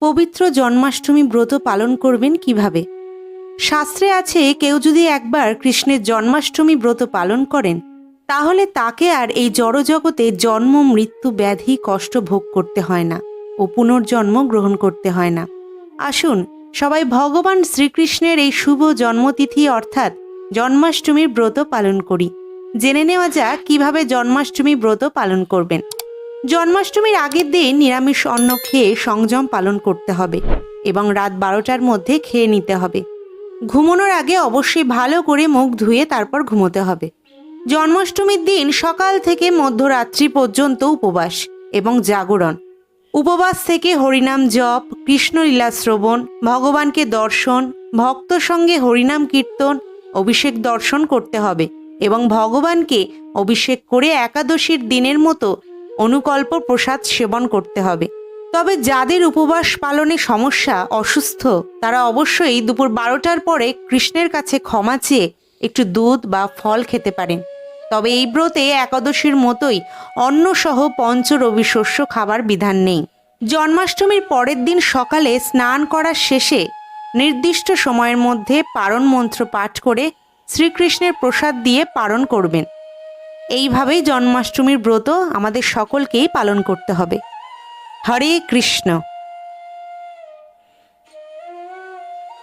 পবিত্র জন্মাষ্টমী ব্রত পালন করবেন কিভাবে? শাস্ত্রে আছে কেউ যদি একবার কৃষ্ণের জন্মাষ্টমী ব্রত পালন করেন তাহলে তাকে আর এই জড়জগতে জন্ম মৃত্যু ব্যাধি কষ্ট ভোগ করতে হয় না ও পুনর্জন্ম গ্রহণ করতে হয় না। আসুন সবাই ভগবান শ্রীকৃষ্ণের এই শুভ জন্মতিথি অর্থাৎ জন্মাষ্টমীর ব্রত পালন করি। জেনে নেওয়া যাক কিভাবে জন্মাষ্টমী ব্রত পালন করবেন। জন্মাষ্টমীর আগের দিন নিরামিষ অন্ন খেয়ে সংযম পালন করতে হবে এবং রাত 12টার মধ্যে খেয়ে নিতে হবে। ঘুমানোর আগে অবশ্যই ভালো করে মুখ ধুয়ে তারপর ঘুমোতে হবে। জন্মাষ্টমীর দিন সকাল থেকে মধ্যরাত্রি পর্যন্ত উপবাস এবং জাগরণ। উপবাস থেকে হরিনাম জপ, কৃষ্ণলীলা শ্রবণ, ভগবানকে দর্শন, ভক্ত সঙ্গে হরিনাম কীর্তন, অভিষেক দর্শন করতে হবে এবং ভগবানকে অভিষেক করে একাদশীর দিনের মতো অনুকল্প প্রসাদ সেবন করতে হবে। তবে যাদের উপবাস পালনে সমস্যা, অসুস্থ, তারা অবশ্যই দুপুর 12টার পরে কৃষ্ণের কাছে ক্ষমা চেয়ে একটু দুধ বা ফল খেতে পারেন। তবে এই ব্রতে একাদশীর মতোই অন্নসহ পঞ্চরবি শস্য খাবার বিধান নেই। জন্মাষ্টমীর পরের দিন সকালে স্নান করার শেষে নির্দিষ্ট সময়ের মধ্যে পারণ মন্ত্র পাঠ করে শ্রীকৃষ্ণের প্রসাদ দিয়ে পারণ করবেন। এইভাবেই জন্মাষ্টমীর ব্রত আমাদের সকলকেই পালন করতে হবে। হরে কৃষ্ণ।